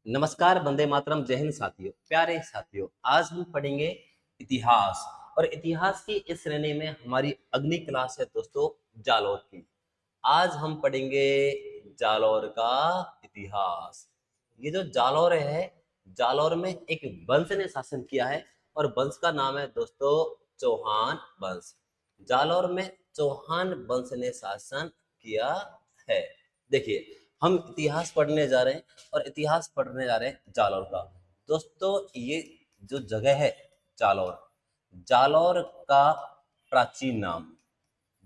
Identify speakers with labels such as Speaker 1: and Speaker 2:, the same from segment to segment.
Speaker 1: नमस्कार, वंदे मातरम, जय हिंद साथियों, प्यारे साथियों। आज हम पढ़ेंगे इतिहास। और इतिहास की इस श्रेणी में हमारी अगली क्लास है दोस्तों जालौर की। आज हम पढ़ेंगे जालौर का इतिहास। ये जो जालौर है, जालौर में एक वंश ने शासन किया है और वंश का नाम है दोस्तों चौहान वंश। जालौर में चौहान वंश ने शासन किया है। देखिए, हम इतिहास पढ़ने जा रहे हैं और इतिहास पढ़ने जा रहे हैं जालौर का। दोस्तों, ये जो जगह है जालौर, जालौर का प्राचीन नाम,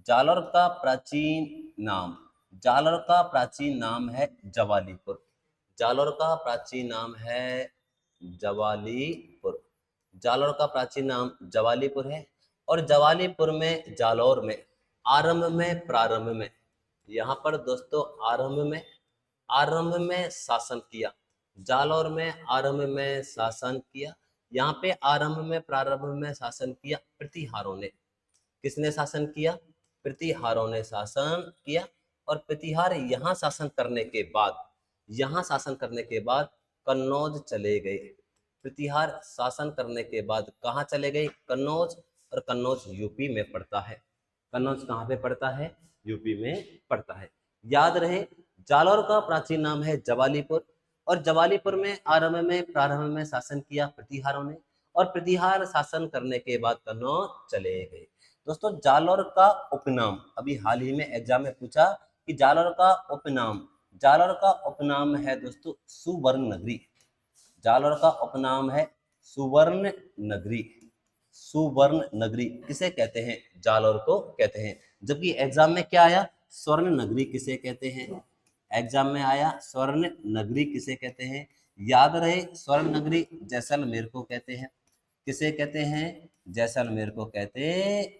Speaker 1: जालौर का प्राचीन नाम, जालौर का प्राचीन नाम है जवालीपुर। जालौर का प्राचीन नाम है जवालीपुर। जालौर का प्राचीन नाम जवालीपुर है। और जवालीपुर में, जालौर में, आरंभ में, प्रारंभ में, यहाँ पर दोस्तों आरंभ में शासन किया। जालौर में आरंभ में शासन किया। यहाँ पे आरंभ में, प्रारंभ में शासन किया प्रतिहारों ने। किसने शासन किया? प्रतिहारों ने शासन किया। और प्रतिहार यहाँ शासन करने के बाद कन्नौज चले गए। प्रतिहार शासन करने के बाद कहाँ चले गए? कन्नौज। और कन्नौज यूपी में पड़ता है। कन्नौज कहाँ पे पड़ता है? यूपी में पड़ता है। याद रहे, जालौर का प्राचीन नाम है जवालीपुर। और जवालीपुर में आरंभ में, प्रारंभ में शासन किया प्रतिहारों ने। और प्रतिहार शासन करने के बाद कन्नौज चले गए। दोस्तों, जालौर का उपनाम अभी हाल ही में एग्जाम में पूछा कि जालौर का उपनाम है दोस्तों सुवर्ण नगरी। जालौर का उपनाम है सुवर्ण नगरी। सुवर्ण नगरी किसे कहते हैं? जालौर को कहते हैं। जबकि एग्जाम में क्या आया? स्वर्ण नगरी किसे कहते हैं? एग्जाम में आया स्वर्ण नगरी किसे कहते हैं। याद रहे, स्वर्ण नगरी जैसलमेर को कहते हैं। किसे कहते हैं? जैसलमेर को कहते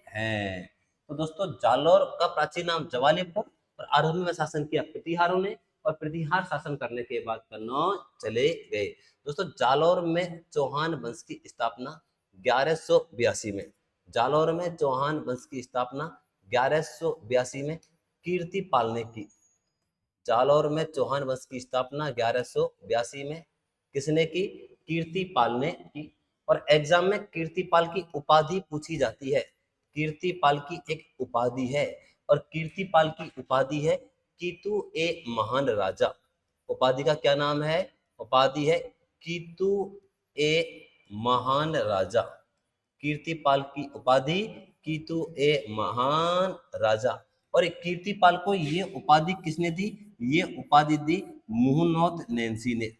Speaker 1: हैं। तो दोस्तों, जालौर का प्राचीन नाम जवालीपुर और आरंभ में शासन किया प्रतिहारों ने। और प्रतिहार शासन करने के बाद कन्नौज चले गए। दोस्तों, जालौर में चौहान वंश की स्थापना 1182 में, जालौर में चौहान वंश की स्थापना 1182 में कीर्तिपाल ने की। जालौर में चौहान वंश की स्थापना 1182 में किसने की? कीर्तिपाल ने की। और एग्जाम में कीर्तिपाल की उपाधि पूछी जाती है। कीर्तिपाल की एक उपाधि है और कीर्तिपाल की उपाधि है कीतु ए महान राजा। उपाधि का क्या नाम है? उपाधि है कीतु ए महान राजा। कीर्तिपाल की उपाधि कीतु ए महान राजा। और कीर्तिपाल को ये उपाधि किसने दी? ये उपाधि दी मुहनौत नैंसी ने।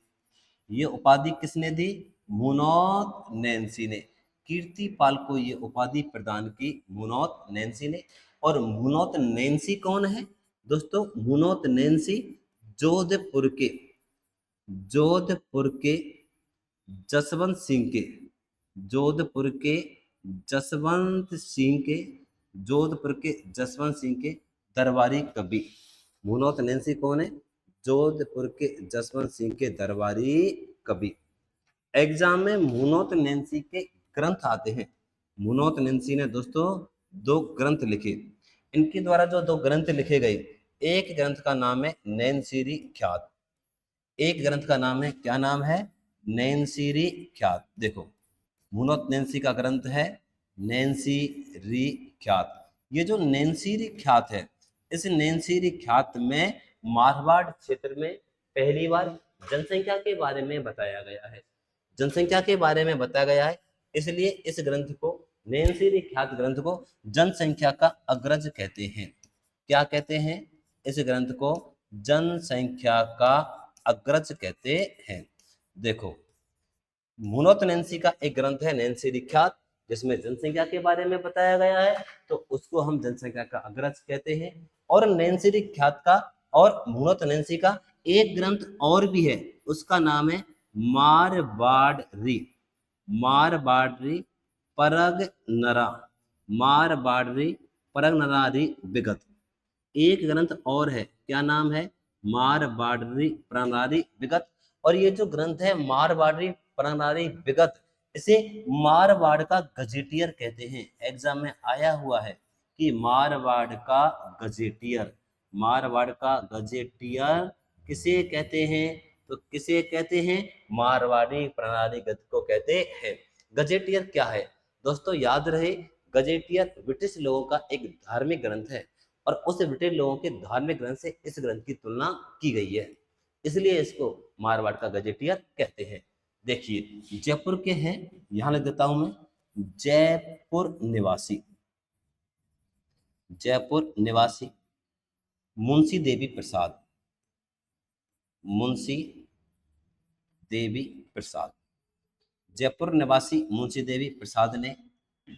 Speaker 1: ये उपाधि किसने दी? मुनौत नैंसी ने। कीर्तिपाल को ये उपाधि प्रदान की मुनौत नैंसी ने। और मुनौत नैंसी कौन है दोस्तों? मुनौत नैंसी जोधपुर के जोधपुर के जसवंत सिंह के जोधपुर के जसवंत सिंह के जोधपुर के जसवंत सिंह के दरबारी कवि। मुनौत नैंसी कौन है? जोधपुर के जसवंत सिंह के दरबारी कवि। एग्जाम में मुनौत नैंसी के ग्रंथ आते हैं। मुनौत नैंसी ने दोस्तों 2 ग्रंथ लिखे। इनके द्वारा जो 2 ग्रंथ लिखे गए, एक ग्रंथ का नाम है नैनसीरी ख्यात। एक ग्रंथ का नाम है, क्या नाम है? नैनसीरी ख्यात। देखो, मुनौत नैंसी का ग्रंथ है नैनसीरी ख्यात। ये जो नैनसीरी ख्यात है, इस नैनसीरी ख्यात में मारवाड़ क्षेत्र में पहली बार जनसंख्या के बारे में बताया गया है। जनसंख्या के बारे में बताया गया है, इसलिए इस ग्रंथ को, नैनसीरी ख्यात ग्रंथ को जनसंख्या का अग्रज कहते हैं। क्या कहते हैं? इस ग्रंथ को जनसंख्या का अग्रज कहते हैं। देखो, मुनौत नैंसी का एक ग्रंथ है नैनसीरी ख्यात, जिसमें जनसंख्या के बारे में बताया गया है, तो उसको हम जनसंख्या का अग्रज कहते हैं। और नैनसीरी ख्यात का और मुनौत नैंसी का एक ग्रंथ और भी है, उसका नाम है मारवाड़ी मारवाड़ी परग नरा मारवाड़ी परग नरारी विगत। एक ग्रंथ और है, क्या नाम है? मारवाड़ी प्रणाली विगत। और ये जो ग्रंथ है मारवाड़ी प्रणाली विगत, इसे मारवाड़ का गजेटियर कहते हैं। एग्जाम में आया हुआ है कि मारवाड़ का गजेटियर किसे कहते हैं? तो किसे कहते हैं? मारवाड़ी प्रणाली गद्य को कहते हैं। गजेटियर क्या है दोस्तों? याद रहे, गजेटियर ब्रिटिश लोगों का एक धार्मिक ग्रंथ है और उस ब्रिटिश लोगों के धार्मिक ग्रंथ से इस ग्रंथ की तुलना की गई है, इसलिए इसको मारवाड़ का गजेटियर कहते हैं। देखिए जयपुर के हैं, यहां लिख देता हूं मैं, जयपुर निवासी, जयपुर निवासी मुंशी देवी प्रसाद, मुंशी देवी प्रसाद, जयपुर निवासी मुंशी देवी प्रसाद ने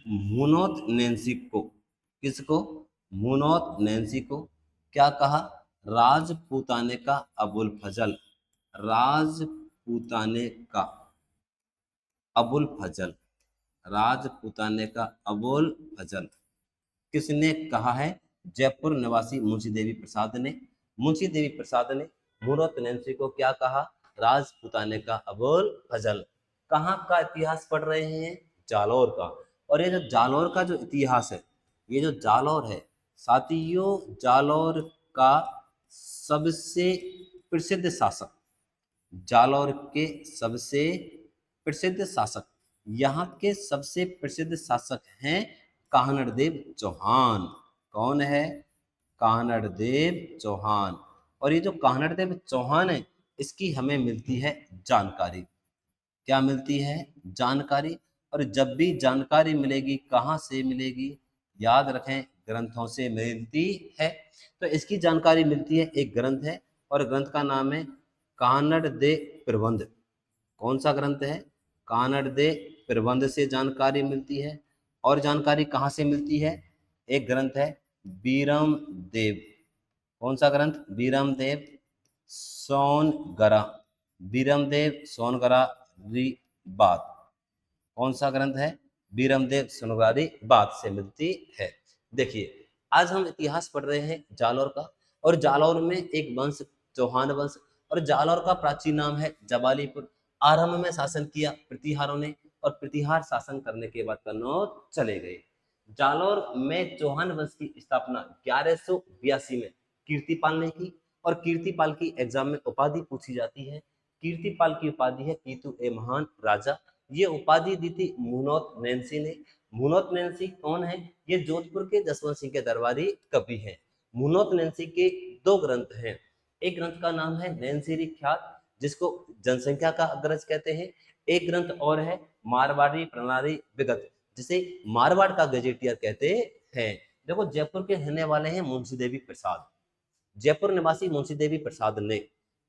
Speaker 1: मुनोत नैन्सी को, किसको? मुनोत नैन्सी को क्या कहा? राजपूताने का अबुल फजल, राजपूताने का अबुल फजल, राजपूताने का अबुल फजल किसने कहा है? जयपुर निवासी मुंशी देवी प्रसाद ने। मुंशी देवी प्रसाद ने मुनोत नैन्सी को क्या कहा? राजपूताने का अबुल फजल। कहाँ का इतिहास पढ़ रहे हैं? जालौर का। और ये जो जालौर का जो इतिहास है, ये जो जालौर है साथियों, जालौर का सबसे प्रसिद्ध शासक, जालौर के सबसे प्रसिद्ध शासक, यहाँ के सबसे प्रसिद्ध शासक हैं कानड़देव चौहान। कौन है? कानड़देव चौहान। और ये जो कानड़देव चौहान है, इसकी हमें मिलती है जानकारी। क्या मिलती है? जानकारी। और जब भी जानकारी मिलेगी, कहाँ से मिलेगी? याद रखें, ग्रंथों से मिलती है। तो इसकी जानकारी मिलती है, एक ग्रंथ है और ग्रंथ का नाम है कानड़ दे प्रबंध। कौन सा ग्रंथ है? कानड़ दे प्रबंध से जानकारी मिलती है। और जानकारी कहाँ से मिलती है? एक ग्रंथ है बीरम देव। कौन सा ग्रंथ? बीरम देव सोनगरा, बीरम देव सोनगरा बात। कौन सा ग्रंथ है? बीरमदेव सोनगरारी बात से मिलती है। देखिए आज हम इतिहास पढ़ रहे हैं जालौर का, और जालौर में एक वंश चौहान वंश, और जालौर का प्राचीन नाम है जबालीपुर। आरंभ में शासन किया प्रतिहारों ने, और प्रतिहार शासन करने के बाद कन्नौज चले गए। जालौर में चौहान वंश की स्थापना 1182 में कीर्तिपाल ने की, और कीर्तिपाल की एग्जाम में उपाधि पूछी जाती है। कीर्तिपाल की उपाधि है कीतु ए महान राजा। ये उपाधि दी थी मुनोत नैन्सी ने। मुनोत नैन्सी कौन है? ये जोधपुर के जसवंत सिंह के दरबारी कवि हैं। मुनोत नैन्सी के दो ग्रंथ हैं। एक ग्रंथ का नाम है नैन्सीरी ख्यात, जिसको जनसंख्या का अग्रज कहते हैं। एक ग्रंथ और है मारवाड़ी प्रणाली विगत, जिसे मारवाड़ का गजेटियर कहते हैं। देखो जयपुर के रहने वाले हैं मुंशी देवी प्रसाद। जयपुर निवासी मुंशी देवी प्रसाद ने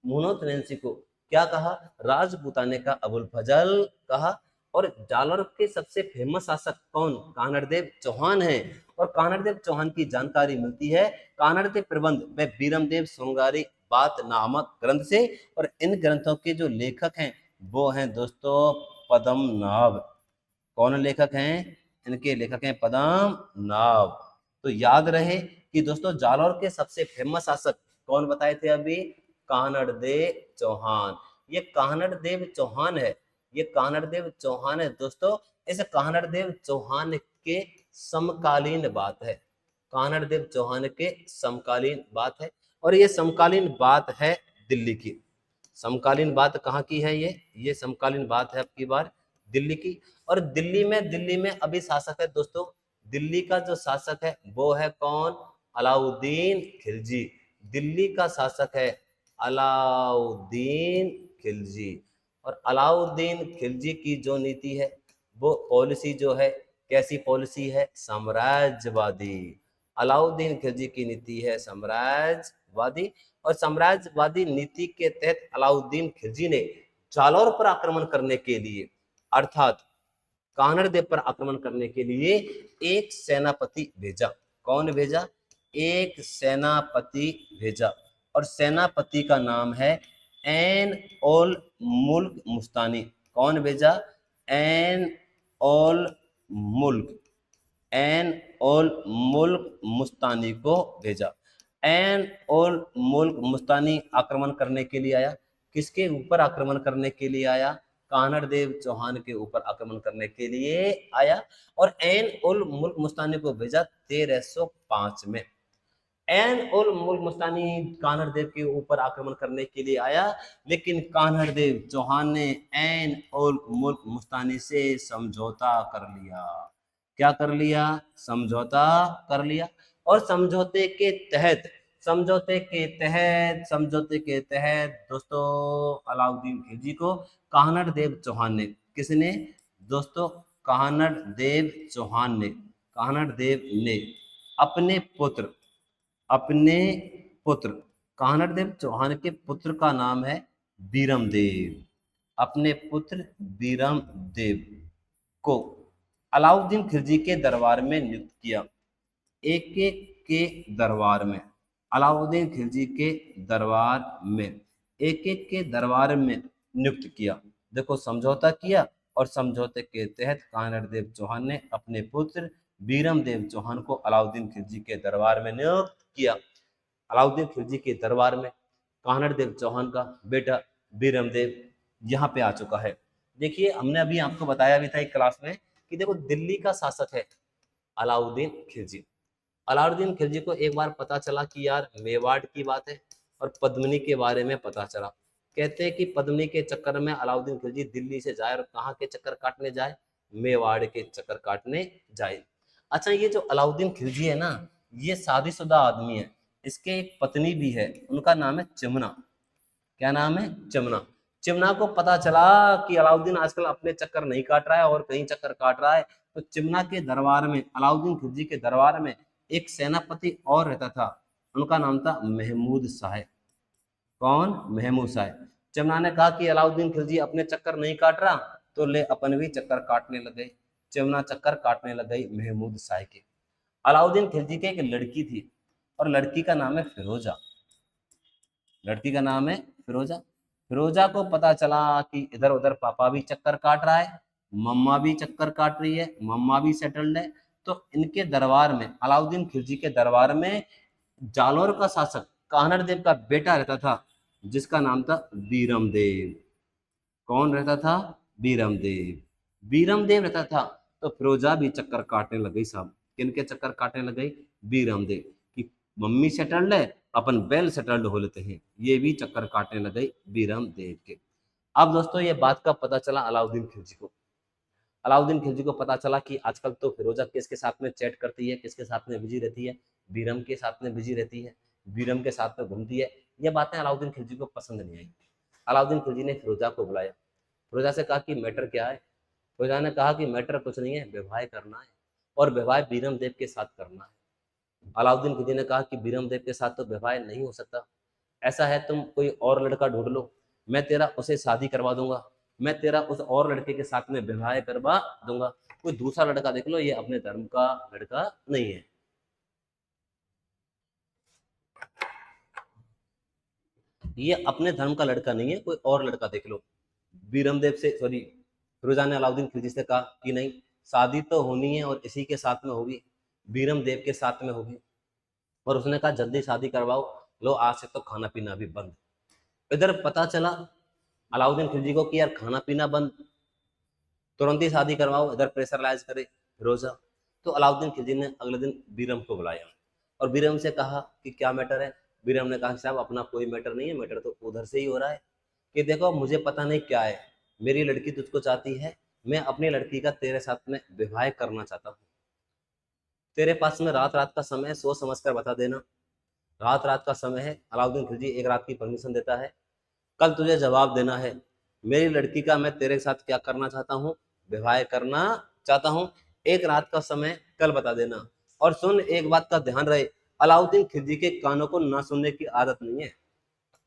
Speaker 1: मुनोत नैन्सी को क्या कहा? राजपूताने का अबुल फजल कहा। और जालौर के सबसे फेमस शासक कौन? कानड़देव चौहान है। और कानड़देव चौहान की जानकारी मिलती है कानड़देव प्रबंध व बीरमदेव सोनगारी बात नामक ग्रंथ से। और इन ग्रंथों के जो लेखक हैं वो हैं दोस्तों पद्मनाभ। कौन लेखक हैं? इनके लेखक हैं पद्मनाभ। तो याद रहे कि दोस्तों जालौर के सबसे फेमस शासक कौन बताए थे अभी? कानड़देव चौहान। ये कानड़देव चौहान है, ये कानड़देव चौहान है दोस्तों। इस कानड़देव चौहान के समकालीन बात है, कानड़देव चौहान के समकालीन बात है। और ये समकालीन बात है दिल्ली की। समकालीन बात कहाँ की है? ये समकालीन बात है आपकी बार दिल्ली की। और दिल्ली में अभी शासक है दोस्तों, दिल्ली का जो शासक है वो है कौन? अलाउद्दीन खिलजी। दिल्ली का शासक है अलाउद्दीन खिलजी। और अलाउद्दीन खिलजी की जो नीति है, वो पॉलिसी जो है, कैसी पॉलिसी है? साम्राज्यवादी। अलाउद्दीन खिलजी की नीति है साम्राज्यवादी। और साम्राज्यवादी नीति के तहत अलाउद्दीन खिलजी ने जालौर पर आक्रमण करने के लिए, अर्थात कानड़देव पर आक्रमण करने के लिए एक सेनापति भेजा। कौन भेजा? एक सेनापति भेजा। और सेनापति का नाम है एन ओल मुल्क मुस्तानी। कौन भेजा? एन ओल मुल्क, एन ओल मुल्क मुस्तानी को भेजा। एन ओल मुल्क मुस्तानी आक्रमण करने के लिए आया। किसके ऊपर आक्रमण करने के लिए आया? कानड़देव चौहान के ऊपर आक्रमण करने के लिए आया। और एन उल मुल्क मुस्तानी को भेजा 1305 में। एन उल मुल्क मुस्तानी कान्हड़ देव के ऊपर आक्रमण करने के लिए आया, लेकिन कान्हड़ देव चौहान ने एन उल मुल्क मुस्तानी से समझौता कर लिया। क्या कर लिया? समझौता कर लिया। और समझौते के तहत दोस्तों अलाउद्दीन खिलजी को कान्हड़ देव चौहान ने, किसने दोस्तों? कान्हड़ देव चौहान ने, कान्हड़ देव ने अपने पुत्र कान्हड़ देव चौहान के पुत्र का नाम है बीरम देव। अपने पुत्र बीरम देव को अलाउद्दीन खिलजी के दरबार में नियुक्त किया। एक एक के दरबार में, अलाउद्दीन खिलजी के दरबार में एक एक के दरबार में नियुक्त किया। देखो समझौता किया और समझौते के तहत कान्हड़ देव चौहान ने अपने पुत्र बीरम देव चौहान को अलाउद्दीन खिलजी के दरबार में नियुक्त किया। अलाउद्दीन खिलजी के दरबार में कान्हड़ देव चौहान का बेटा बीरम देव यहाँ पे आ चुका है। देखिए हमने अभी आपको बताया भी था एक क्लास में कि देखो दिल्ली का शासक है अलाउद्दीन खिलजी। अलाउद्दीन खिलजी को एक बार पता चला कि यार मेवाड़ की बात है और पद्मिनी के बारे में पता चला। कहते हैं कि पद्मिनी के चक्कर में अलाउद्दीन खिलजी दिल्ली से जाए और कहाँ के चक्कर काटने जाए? मेवाड़ के चक्कर काटने जाए। अच्छा ये जो अलाउद्दीन खिलजी है ना, ये शादीशुदा आदमी है। इसके एक पत्नी भी है, उनका नाम है चमना। क्या नाम है? चमना। चिमना को पता चला कि अलाउद्दीन आजकल अपने चक्कर नहीं काट रहा है और कहीं चक्कर काट रहा है, तो चिमना के दरबार में, अलाउद्दीन खिलजी के दरबार में एक सेनापति और रहता था, उनका नाम था महमूद शाह। कौन? महमूद शाह। चिमना ने कहा कि अलाउद्दीन खिलजी अपने चक्कर नहीं काट रहा, तो ले अपन भी चक्कर काटने लग गए। चिमना चक्कर काटने लग गई महमूद शाह के। अलाउद्दीन खिलजी की एक लड़की थी और लड़की का नाम है फिरोजा। लड़की का नाम है फिरोजा। फिरोजा को पता चला कि इधर उधर पापा भी चक्कर काट रहा है, मम्मा भी चक्कर काट रही है, मम्मा भी सेटल्ड है, तो इनके दरबार में, अलाउद्दीन खिलजी के दरबार में जालौर का शासक कान्हड़ देव का बेटा रहता था, जिसका नाम था बीरम देव। कौन रहता था? बीरम देव। बीरम देव रहता था। तो फिरोजा भी चक्कर काटने लग गई साहब। किनके चक्कर काटने लग गई? बीरम देव की। मम्मी सेटल्ड है, अपन वेल सेटल्ड हो लेते हैं। ये भी चक्कर काटने लग गई बीरम देव के। अब दोस्तों ये बात का पता चला अलाउद्दीन खिलजी को। अलाउद्दीन खिलजी को पता चला कि आजकल तो फिरोजा किसके साथ में चैट करती है, किसके साथ में बिजी रहती है? बीरम के साथ में बिजी रहती है, बीरम के साथ में घूमती है। ये बातें अलाउद्दीन खिलजी को पसंद नहीं आई। अलाउद्दीन खिलजी ने फिरोजा को बुलाया, फिरोजा से कहा कि मैटर क्या है? फिरोजा ने कहा कि मैटर कुछ नहीं है, विवाह करना है और विवाह बीरम देव के साथ करना है। अलाउद्दीन खिलजी ने कहा कि बीरम देव के साथ तो विवाह नहीं हो सकता, ऐसा है तुम कोई और लड़का ढूंढ लो, मैं तेरा उसे शादी करवा दूंगा, मैं तेरा उस और लड़के के साथ में विवाह करवा दूंगा, कोई दूसरा लड़का देख लो, ये अपने धर्म का लड़का नहीं है। ये अपने धर्म का लड़का नहीं है, कोई और लड़का देख लो। बीरम देव से सॉरी फिरोजा ने अलाउद्दीन खिलजी से कहा कि नहीं, शादी तो होनी है और इसी के साथ में होगी, बीरम देव के साथ में होगी। और उसने कहा जल्दी शादी करवाओ, लो आज से तो खाना पीना भी बंद। इधर पता चला अलाउद्दीन खिलजी को कि यार खाना पीना बंद, तुरंत ही शादी करवाओ, इधर प्रेशराइज करे फिरोजा। तो अलाउद्दीन खिलजी ने अगले दिन बीरम को बुलाया और बीरम से कहा कि क्या मैटर है? बीरम ने कहा साहब अपना कोई मैटर नहीं है, मैटर तो उधर से ही हो रहा है कि देखो मुझे पता नहीं क्या है, मेरी लड़की तुझको चाहती है, मैं अपनी लड़की का तेरे साथ में विवाह करना चाहता हूँ। तेरे पास में रात रात का समय है, सोच समझ कर बता देना। रात रात का समय है। अलाउद्दीन खिलजी एक रात की परमिशन देता है। कल तुझे जवाब देना है, मेरी लड़की का मैं तेरे साथ क्या करना चाहता हूँ, विवाह करना चाहता हूँ। एक रात का समय कल बता देना। और सुन, एक बात का ध्यान रहे, अलाउद्दीन खिलजी के कानों को ना सुनने की आदत नहीं है।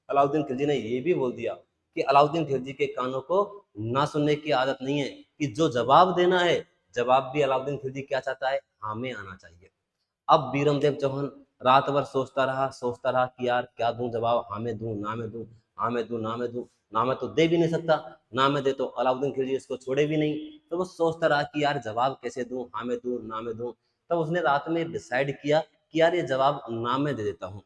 Speaker 1: अलाउद्दीन खिलजी ने ये भी बोल दिया कि अलाउद्दीन खिलजी के कानों को ना सुनने की आदत नहीं है, कि जो जवाब देना है, जवाब भी अलाउद्दीन खिलजी क्या चाहता है? हाँ में आना चाहिए। अब बीरम देव चौहान रात भर सोचता रहा कि यार क्या दूं जवाब, हाँ में दूं, ना में दूं, हाँ में दूं, ना में दूं, ना में तो दे भी नहीं सकता, ना में दे तो अलाउद्दीन खिलजी इसको छोड़े भी नहीं। तो वो सोचता रहा कि यार जवाब कैसे दूं, हाँ में दूं, ना में दूं। तब उसने रात में डिसाइड किया कि यार ये जवाब ना में दे देता हूँ,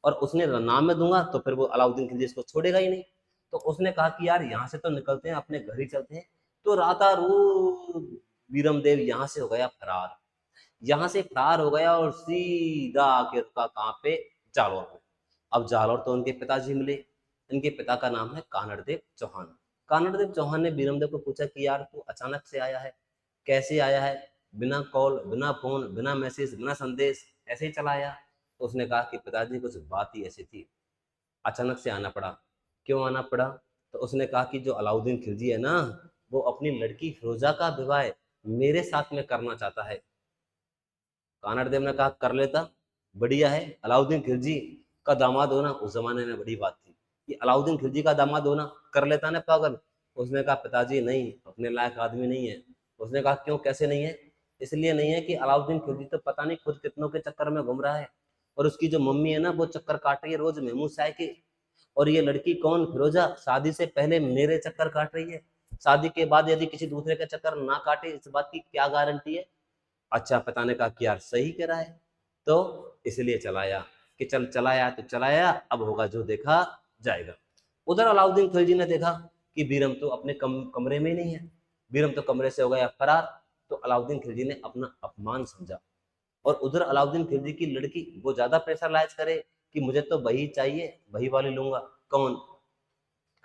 Speaker 1: और उसने नाम में दूंगा तो फिर वो अलाउद्दीन खिलजी इसको छोड़ेगा ही नहीं। तो उसने कहा कि यार यहाँ से तो निकलते हैं, अपने घर ही चलते हैं। तो रातारूत बीरम देव यहाँ से हो गया फरार। यहाँ से फरार हो गया और सीधा आके रुका कहाँ पे, जालौर में। अब जालौर तो उनके पिताजी मिले, इनके पिता का नाम है कानड़देव चौहान। कानड़देव चौहान ने बीरमदेव को पूछा कि यार तू अचानक से आया है, कैसे आया है, बिना कॉल, बिना फोन, बिना मैसेज, बिना संदेश, ऐसे ही चला आया? तो उसने कहा कि पिताजी कुछ बात ही ऐसी थी, अचानक से आना पड़ा। क्यों आना पड़ा? तो उसने कहा कि जो अलाउद्दीन खिलजी है ना, वो अपनी लड़की फिरोजा का विवाह मेरे साथ में करना चाहता है। कानड़देव ने कहा कर लेता, बढ़िया है, अलाउद्दीन खिलजी का दामाद होना उस जमाने में बड़ी बात थी, कि अलाउद्दीन खिलजी का दामाद होना, कर लेता ना पागल। उसने कहा पिताजी नहीं, अपने लायक आदमी नहीं है। उसने कहा क्यों, कैसे नहीं है? इसलिए नहीं है कि अलाउद्दीन खिलजी तो पता नहीं खुद कितनों के चक्कर में घूम रहा है, और उसकी जो मम्मी है ना वो चक्कर काट रही है रोज महमूद शाह के, और ये लड़की कौन, फिरोजा, शादी से पहले मेरे चक्कर काट रही है, शादी के बाद यदि किसी दूसरे का चक्कर ना काटे इस बात की क्या गारंटी है? अच्छा, पिता ने कहा कि यार सही कह रहा है, तो इसलिए चलाया कि चल चलाया तो चलाया, अब होगा जो देखा जाएगा। उधर अलाउद्दीन खिलजी ने देखा कि बीरम तो अपने कमरे में नहीं है, बीरम तो कमरे से हो गया फरार। तो अलाउद्दीन खिलजी ने अपना अपमान समझा, और उधर अलाउद्दीन खिलजी की लड़की वो ज्यादा प्रेशराइज करे कि मुझे तो वही चाहिए, वही वाली लूंगा। कौन?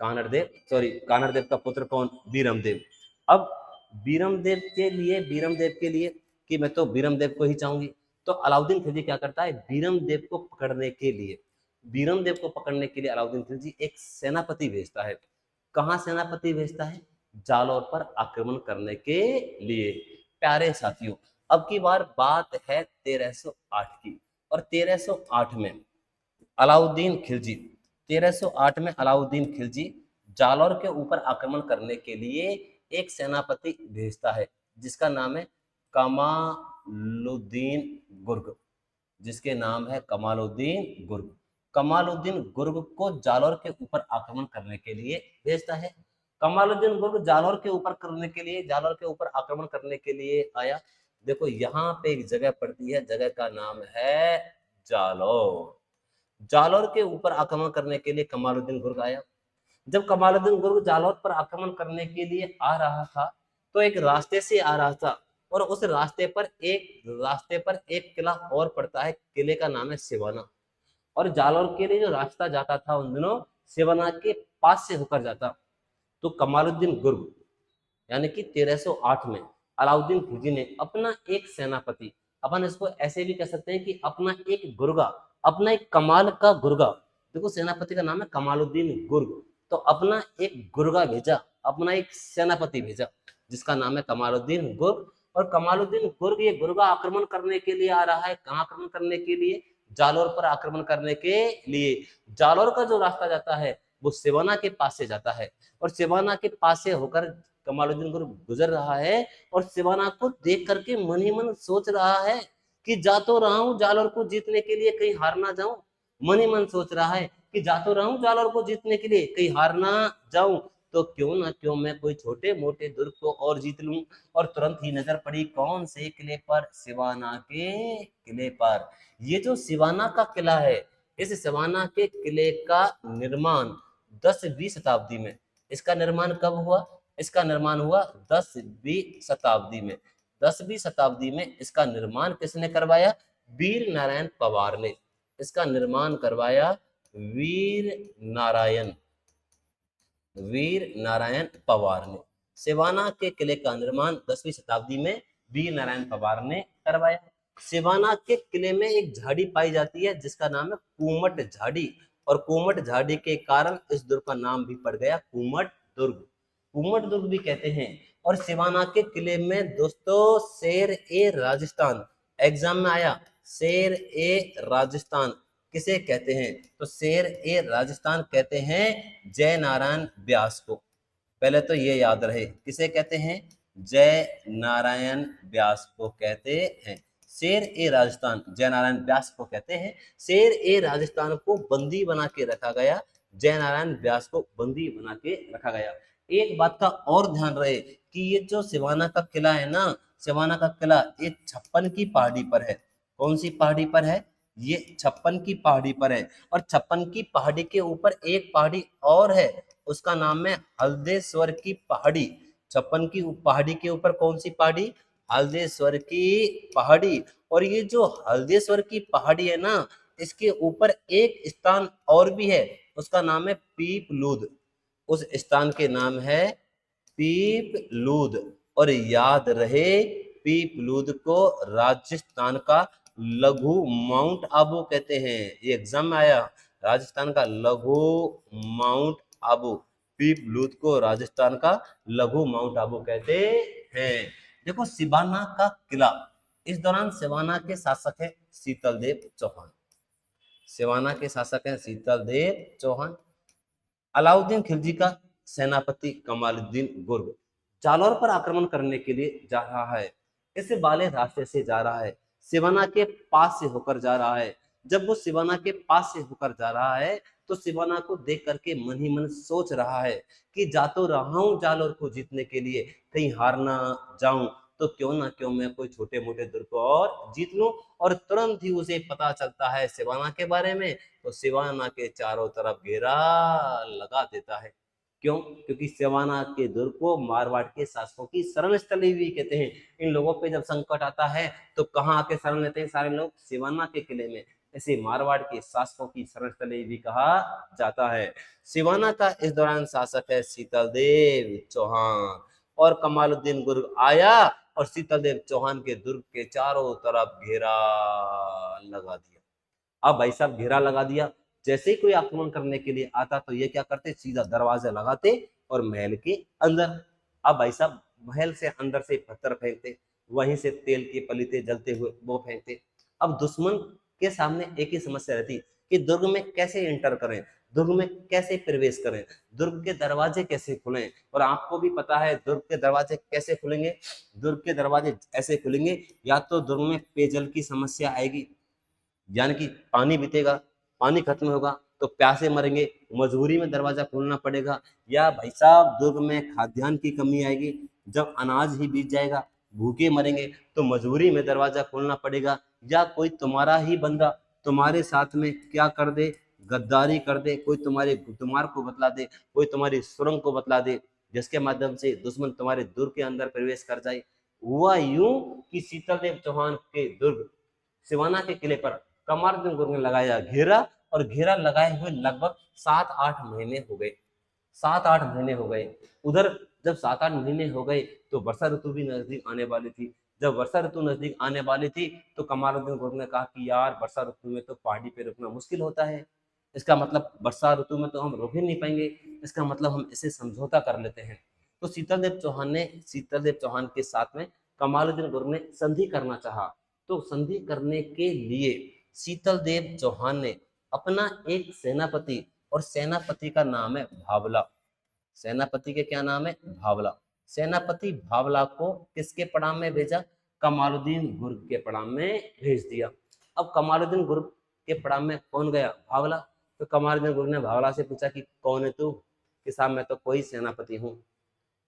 Speaker 1: कानड़देव, सॉरी, कानड़देव का पुत्र कौन? बीरमदेव। अब बीरमदेव के लिए कि मैं तो बीरमदेव को ही चाहूंगी, तो अलाउद्दीन खिलजी क्या करता है, बीरमदेव को पकड़ने के लिए, बीरमदेव को पकड़ने के लिए अलाउद्दीन खिलजी एक सेनापति भेजता है। कहाँ सेनापति भेजता है? जालौर पर आक्रमण करने के लिए। प्यारे साथियों, अब की बार बात है 1308 की, और 1308 में अलाउद्दीन खिलजी 1308 में अलाउद्दीन खिलजी जालौर के ऊपर आक्रमण करने के लिए एक सेनापति भेजता है, जिसका नाम है कमालुद्दीन गुर्ग, जिसके नाम है कमालुद्दीन गुर्ग। कमालुद्दीन गुर्ग को जालौर के ऊपर आक्रमण करने के लिए भेजता है। कमालुद्दीन गुर्ग जालौर के ऊपर आक्रमण करने के लिए आया। देखो यहाँ पे एक जगह पड़ती है, जगह का नाम है जालौर। जालौर के ऊपर आक्रमण करने के लिए कमालुद्दीन गुर्ग आया। जब कमालुद्दीन गुर्ग जालौर पर आक्रमण करने के लिए आ रहा था, तो एक रास्ते से आ रहा था, और उस रास्ते पर एक किला और पड़ता है, किले का नाम है सिवाना। और जालौर के लिए जो रास्ता जाता था उन दिनों, सिवाना के पास से होकर जाता। तो कमालुद्दीन गुर्ग यानी कि 1308 में अलाउद्दीन खिलजी ने अपना एक सेनापति, अपन इसको ऐसे भी कह सकते हैं कि अपना एक गुर्गा, अपना एक कमाल का गुर्गा, देखो सेनापति का नाम है कमालुद्दीन गुर्ग, तो अपना एक गुर्गा भेजा, अपना एक सेनापति भेजा, जिसका नाम है कमालुद्दीन गुर्ग। और कमालुद्दीन गुर्ग ये गुर्गा आक्रमण करने के लिए आ रहा है। कहाँ आक्रमण करने के लिए? जालौर पर आक्रमण करने के लिए। जालौर का जो रास्ता जाता है वो सिवाना के पास से जाता है, और सिवाना के पास से होकर कमालुद्दीन गुर्ग गुजर रहा है, और सिवाना को देख करके मन ही मन सोच रहा है कि जा तो रहा हूं जालौर को जीतने के लिए, कहीं हार ना जाऊं। मन ही मन सोच रहा है कि जा तो रहा हूं जालौर को जीतने के लिए, कहीं हार ना जाऊं, तो क्यों ना क्यों मैं कोई छोटे मोटे दुर्ग को और जीत लूं। और तुरंत ही नजर पड़ी कौन से किले पर? सिवाना के किले पर। ये जो सिवाना का किला है, इस सिवाना के किले का निर्माण 10वीं शताब्दी में, इसका निर्माण कब हुआ? इसका निर्माण हुआ 10वीं शताब्दी में। 10वीं शताब्दी में इसका निर्माण किसने करवाया? वीर नारायण पवार ने। इसका निर्माण करवाया वीर नारायण वीर नारायण पवार ने। सिवाना के किले का निर्माण 10वीं शताब्दी में वीर नारायण पवार ने करवाया। सिवाना के किले में एक झाड़ी पाई जाती है जिसका नाम है कुमट झाड़ी, और कुमट झाड़ी के कारण इस दुर्ग का नाम भी पड़ गया कुमट दुर्ग। कुमट दुर्ग भी कहते हैं। और सिवाना के किले में दोस्तों शेर ए राजस्थान एग्जाम में आया, शेर ए राजस्थान किसे कहते हैं? तो शेर ए राजस्थान कहते हैं जय नारायण व्यास को। पहले तो ये याद रहे, किसे कहते हैं? जय नारायण व्यास को कहते हैं। शेर ए राजस्थान जय नारायण व्यास को कहते हैं। शेर ए राजस्थान को बंदी बना के रखा गया, जय नारायण व्यास को बंदी बना के रखा गया। एक बात का और ध्यान रहे कि ये जो सिवाना का किला है ना, सिवाना का किला ये 56 की पहाड़ी पर है। कौन सी पहाड़ी पर है? ये 56 की पहाड़ी पर है। और 56 की पहाड़ी के ऊपर एक पहाड़ी और है, उसका नाम है हल्देश्वर की पहाड़ी। 56 की पहाड़ी के ऊपर कौन सी पहाड़ी? हल्देश्वर की पहाड़ी। और ये जो हल्देश्वर की पहाड़ी है ना, इसके ऊपर एक स्थान और भी है, उसका नाम है पीपलूद। उस स्थान के नाम है पीपलूद। और याद रहे, पीपलूद को राजस्थान का लघु माउंट आबू कहते हैं। ये एग्जाम में आया, राजस्थान का लघु माउंट आबू। पीपलूद को राजस्थान का लघु माउंट आबू कहते हैं। देखो सिवाना का किला, इस दौरान सिवाना के शासक है शीतलदेव चौहान। सिवाना के शासक हैं शीतलदेव चौहान। अलाउद्दीन खिलजी का सेनापति कमालुद्दीन गुर्ग जालौर पर आक्रमण करने के लिए जा रहा है। इस वाले रास्ते से जा रहा है, सिवाना के पास से होकर जा रहा है। जब वो सिवाना के पास से होकर जा रहा है तो सिवाना को देख करके मन ही मन सोच रहा है कि जा तो रहा हूं जालौर को जीतने के लिए, कहीं हार ना जाऊं, तो क्यों ना क्यों मैं कोई छोटे मोटे दुर्ग को और जीत लूं। और तुरंत ही उसे पता चलता है सिवाना के बारे में, तो सिवाना के चारों तरफ घेरा लगा देता है। क्यों? क्योंकि सिवाना के दुर्ग को मारवाड़ के शासकों की शरण स्थली भी कहते हैं। इन लोगों पे जब संकट आता है तो कहाँ आके शरण लेते हैं सारे लोग? सिवाना के किले में। इसे मारवाड़ के शासकों की शरण स्थली भी कहा जाता है। सिवाना का इस दौरान शासक है शीतलदेव चौहान। और कमालुद्दीन गुर्ग आया और शीतलदेव चौहान के दुर्ग के चारों तरफ घेरा लगा दिया। अब भाई साहब घेरा लगा दिया, जैसे ही कोई आक्रमण करने के लिए आता तो ये क्या करते, सीधा दरवाजा लगाते और महल के अंदर। अब भाई साहब महल से अंदर से पत्थर फेंकते, वहीं से तेल के पलीते जलते हुए वो फेंकते। अब दुश्मन के सामने एक ही समस्या रहती कि दुर्ग में कैसे एंटर करें, दुर्ग में कैसे प्रवेश करें, दुर्ग के दरवाजे कैसे खुलें। और आपको भी पता है दुर्ग के दरवाजे कैसे खुलेंगे, दुर्ग के दरवाजे ऐसे खुलेंगे, या तो दुर्ग में पेयजल की समस्या आएगी, यानी कि पानी बीतेगा, पानी खत्म होगा तो प्यासे मरेंगे, मजबूरी में दरवाजा खोलना पड़ेगा। या भाई साहब दुर्ग में खाद्यान्न की कमी आएगी, जब अनाज ही बीत जाएगा, भूखे मरेंगे, तो मजबूरी में दरवाजा खोलना पड़ेगा। या कोई तुम्हारा ही बंदा तुम्हारे साथ में क्या कर दे, गद्दारी कर दे, कोई तुम्हारे तुम्हार को बतला दे, कोई तुम्हारी सुरंग को बतला दे, जिसके माध्यम से दुश्मन तुम्हारे दुर्ग के अंदर प्रवेश कर जाए। हुआ यूं कि शीतलदेव चौहान के दुर्ग सिवाना के किले पर कमालुद्दीन गुर्ग ने लगाया घेरा, और घेरा लगाए हुए लगभग 7-8 महीने हो गए। 7-8 महीने हो गए। उधर जब 7-8 महीने हो गए तो वर्षा ऋतु भी नजदीक आने वाली थी। जब वर्षा ऋतु नजदीक आने वाली थी तो कमालुद्दीन गुर्ग ने कहा कि यार वर्षा ऋतु में तो पहाड़ी पे रुकना मुश्किल होता है, इसका मतलब वर्षा ऋतु में तो हम रुक ही नहीं पाएंगे, इसका मतलब हम इसे समझौता कर लेते हैं। तो शीतलदेव चौहान के साथ में कमालुद्दीन गुर्ग ने संधि करना चाहा। तो संधि करने के लिए शीतलदेव चौहान ने अपना एक सेनापति, और सेनापति का नाम है भावला, सेनापति के क्या नाम है, भावला, सेनापति भावला को किसके पड़ाव में भेजा, कमालुद्दीन गुर्ग के पड़ाव में भेज दिया। अब कमालुद्दीन गुर्ग के पड़ाव में कौन गया, भावला। तो कमालुद्दीन गुर्ग ने भावला से पूछा कि कौन है तू, कि साहब मैं तो कोई सेनापति हूँ।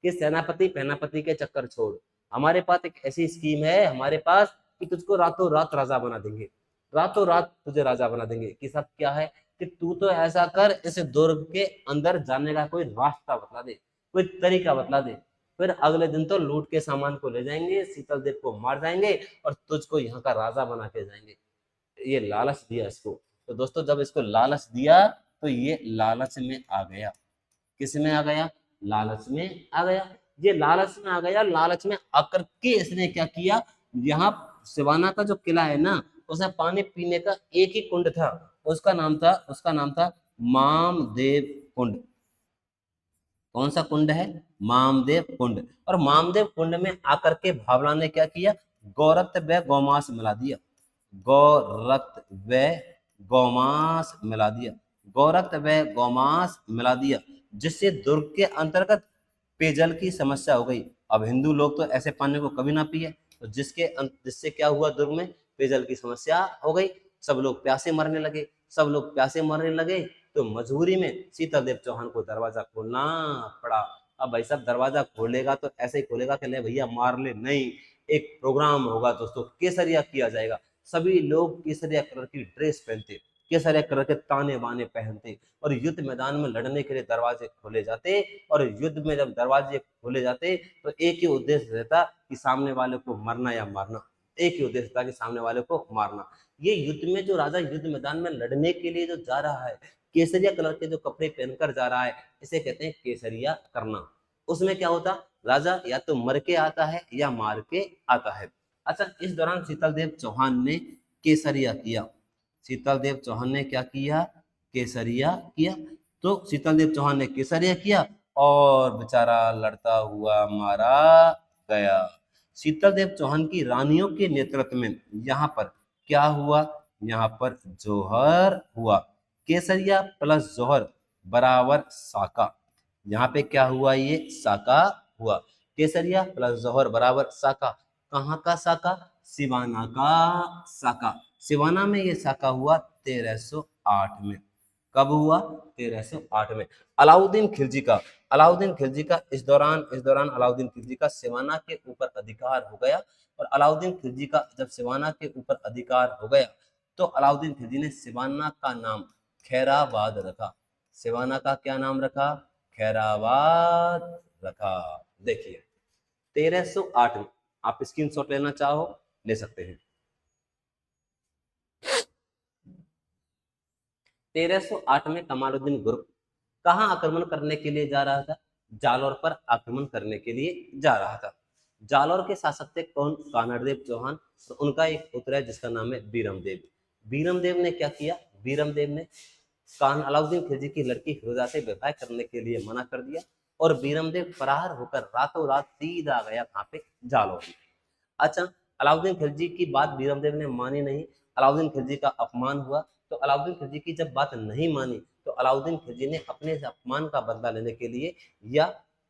Speaker 1: कि सेनापति पेनापति के चक्कर छोड़, हमारे पास एक ऐसी स्कीम है हमारे पास कि तुझको रातों रात राजा बना देंगे, रातों रात तुझे राजा बना देंगे। कि सब क्या है कि तू तो ऐसा कर, इस दुर्ग के अंदर जाने का कोई रास्ता बतला दे, कोई तरीका बतला दे, फिर अगले दिन तो लूट के सामान को ले जाएंगे, शीतलदेव को मार जाएंगे और तुझको यहाँ का राजा बना के जाएंगे। ये लालच दिया इसको। तो दोस्तों जब इसको लालच दिया तो ये लालच में आ गया। किस में आ गया, लालच में आ गया। ये लालच में आ गया, लालच में आकर के इसने क्या किया, यहाँ सिवाना का जो किला है ना, उसमें पानी पीने का एक ही कुंड था, उसका नाम था मामदेव कुंड। कौन सा कुंड है, मामदेव कुंड। और मामदेव कुंड में आकर के भावला ने क्या किया, गौरक्त व गौमांस मिला दिया, गौरक्त व गौमांस मिला दिया, गौरक्त व गौमांस मिला दिया, जिससे दुर्ग के अंतर्गत पेयजल की समस्या हो गई। अब हिंदू लोग तो ऐसे पानी को कभी ना पिए, तो जिससे क्या हुआ, दुर्ग में पेयजल की समस्या हो गई, सब लोग प्यासे मरने लगे, सब लोग प्यासे मरने लगे। तो मजबूरी में शीतलदेव चौहान को दरवाजा खोलना पड़ा। अब भाई साहब दरवाजा खोलेगा तो ऐसे ही खोलेगा कि ले भैया मार ले, नहीं, एक प्रोग्राम होगा दोस्तों, केसरिया किया जाएगा। सभी लोग केसरिया कलर की ड्रेस पहनते, केसरिया कलर के ताने बाने पहनते और युद्ध मैदान में लड़ने के लिए दरवाजे खोले जाते। और युद्ध में जब दरवाजे खोले जाते तो एक ही उद्देश्य रहता कि सामने वाले को मरना या मारना। एक ही उद्देश्य था कि सामने वाले को मारना। ये युद्ध में जो राजा युद्ध मैदान में लड़ने के लिए जो जा रहा है, केसरिया कलर के जो कपड़े पहनकर जा रहा है, इसे कहते हैं केसरिया करना। उसमें क्या होता, राजा या तो मर के आता है या मार के आता है। अच्छा, इस दौरान शीतलदेव चौहान ने केसरिया किया। शीतलदेव चौहान ने क्या किया? केसरिया किया। तो शीतलदेव चौहान ने केसरिया किया और बेचारा लड़ता हुआ मारा गया। शीतलदेव चौहान की रानियों के नेतृत्व में यहाँ पर क्या हुआ? यहाँ पर जौहर हुआ। केसरिया प्लस जौहर बराबर साका। यहाँ पे क्या हुआ? ये साका हुआ। केसरिया प्लस जौहर बराबर साका। कहाँ का साका? सिवाना का साका। सिवाना में ये साका हुआ 1308 में। कब हुआ? 1308 में। अलाउद्दीन खिलजी का इस दौरान अलाउद्दीन खिलजी का सिवाना के ऊपर अधिकार हो गया। और अलाउद्दीन खिलजी का जब सिवाना के ऊपर अधिकार हो गया तो अलाउद्दीन खिलजी ने सिवाना का नाम खैराबाद रखा। सिवाना का क्या नाम रखा? खैराबाद रखा। देखिए 1308 में, आप स्क्रीनशॉट लेना चाहो ले सकते हैं। 1308 में कमालुद्दीन गुर्क कहाँ आक्रमण करने के लिए जा रहा था? जालौर पर आक्रमण करने के लिए जा रहा था। जालौर के शासक थे कौन? कानड़देव चौहान। तो उनका एक पुत्र है जिसका नाम है बीरमदेव। बीरमदेव ने क्या किया? बीरमदेव ने अलाउद्दीन खिलजी की लड़की फिरोजा से विवाह करने के लिए मना कर दिया और बीरमदेव फरार होकर रातों रात सीधा गया कहाँ पे? जालौर में। अच्छा, अलाउद्दीन खिलजी की बात बीरमदेव ने मानी नहीं। अलाउद्दीन खिलजी का अपमान हुआ। तो अलाउद्दीन खिलजी की जब बात नहीं मानी तो अलाउद्दीन खिलजी ने अपने अपमान का बदला लेने के लिए या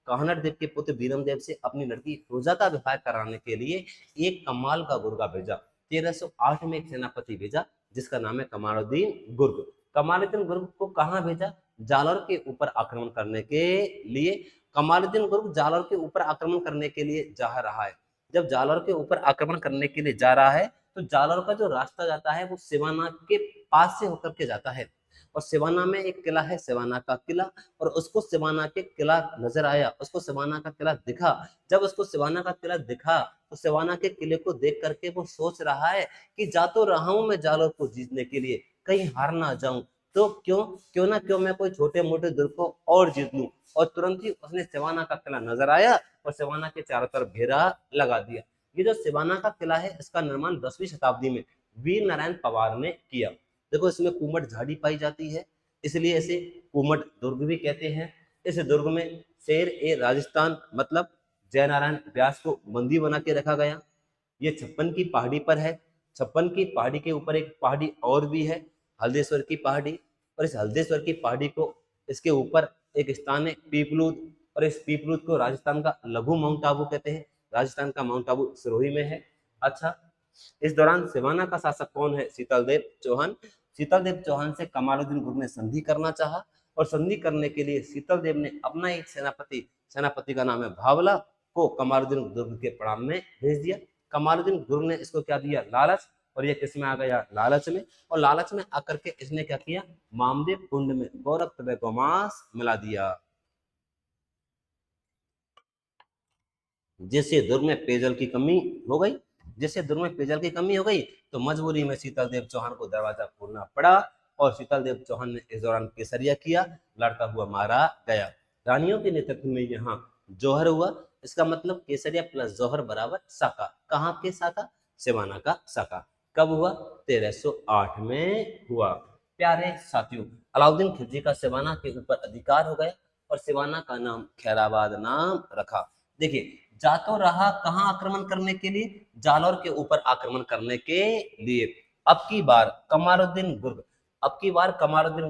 Speaker 1: काहनड़ देव के पुत्र बीरमदेव से अपनी लड़की फिरोजा का विवाह कराने के लिए एक कमाल का गुर्गा भेजा। 1308 में एक सेनापति भेजा जिसका नाम है कमालुद्दीन गुर्ग। कमालुद्दीन गुर्ग को कहाँ भेजा? जालौर के ऊपर आक्रमण करने के लिए। कमालुद्दीन गुर्ग जालौर के ऊपर आक्रमण करने के लिए जा रहा है। जब जालौर के ऊपर आक्रमण करने के लिए जा रहा है तो जालौर का जो रास्ता जाता है वो सिवाना के पास से होकर के जाता है। और सिवाना में एक किला है, सिवाना का किला। और उसको सिवाना के किला नजर आया, उसको सिवाना का किला दिखा। जब उसको सिवाना का किला दिखा तो सिवाना के किले को देख करके वो सोच रहा है कि जा तो रहा हूं मैं जालौर को जीतने के लिए, कहीं हार ना जाऊं, तो क्यों मैं कोई छोटे मोटे दुर्ग को और जीत लूं। और तुरंत ही उसने सिवाना का किला नजर आया और सिवाना के चारों तरफ घेरा लगा दिया। ये जो सिवाना का किला है इसका निर्माण 10वीं शताब्दी में वीर नारायण पवार ने किया। देखो इसमें कुमट झाड़ी पाई जाती है इसलिए इसे कुमट दुर्ग भी कहते हैं। इस दुर्ग में शेर ए राजस्थान मतलब जयनारायण व्यास को बंदी बना के रखा गया। ये 56 की पहाड़ी पर है। 56 की पहाड़ी के ऊपर एक पहाड़ी और भी है, हल्देश्वर की पहाड़ी। और इस हल्देश्वर की पहाड़ी को इसके ऊपर एक स्थान है पीपलूद। और इस पीपलूद को राजस्थान का लघु माउंट आबू कहते हैं। राजस्थान का माउंट आबू सिरोही में है। अच्छा, इस दौरान सिवाना का शासक कौन है? शीतलदेव चौहान। शीतलदेव चौहान से कमालुद्दीन गुर्ग ने संधि करना चाहा और संधि करने के लिए शीतलदेव ने अपना एक सेनापति का नाम है भावला को कमालुद्दीन गुर्ग के प्रणाम में भेज दिया। कमालुद्दीन गुर्ग ने इसको क्या दिया? लालच। और ये किस में आ गया? लालच में। और लालच में आकर के इसने क्या किया? मामदेव कुंड में गौरव गोमांस मिला दिया, जिससे दुर्ग में पेयजल की कमी हो गई। जिससे दुर्ग में पेयजल की कमी हो गई तो मजबूरी में शीतलदेव चौहान को दरवाजा खोलना पड़ा। और शीतलदेव चौहान ने इस दौरान केसरिया किया, लड़ता हुआ मारा गया। रानियों के नेतृत्व में यहाँ जौहर हुआ। इसका मतलब केसरिया प्लस जौहर बराबर साका। कहाँ के साका? सिवाना का साका। कब हुआ? 1308 में हुआ। प्यारे साथियों, अलाउद्दीन खिलजी का सिवाना के ऊपर अधिकार हो गया और सिवाना का नाम खैराबाद नाम रखा। देखिए जा तो रहा कहां आक्रमण करने के लिए? जालौर के ऊपर आक्रमण करने के लिए। अब की बार कमालुद्दीन